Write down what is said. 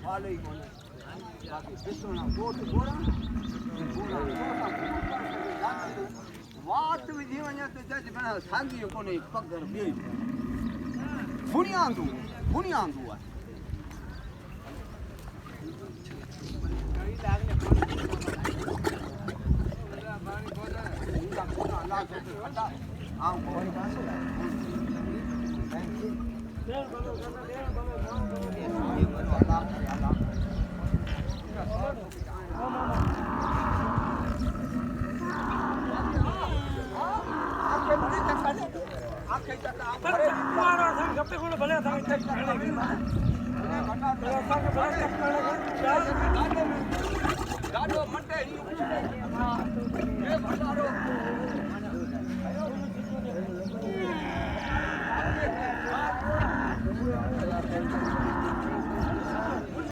વાલઈ કોને બાકી વિષ્ણુના ગોટ ગોળા વાત જીવન તો જજ બના સાંગી કોને પગર બે ભુણિયાંદુ આ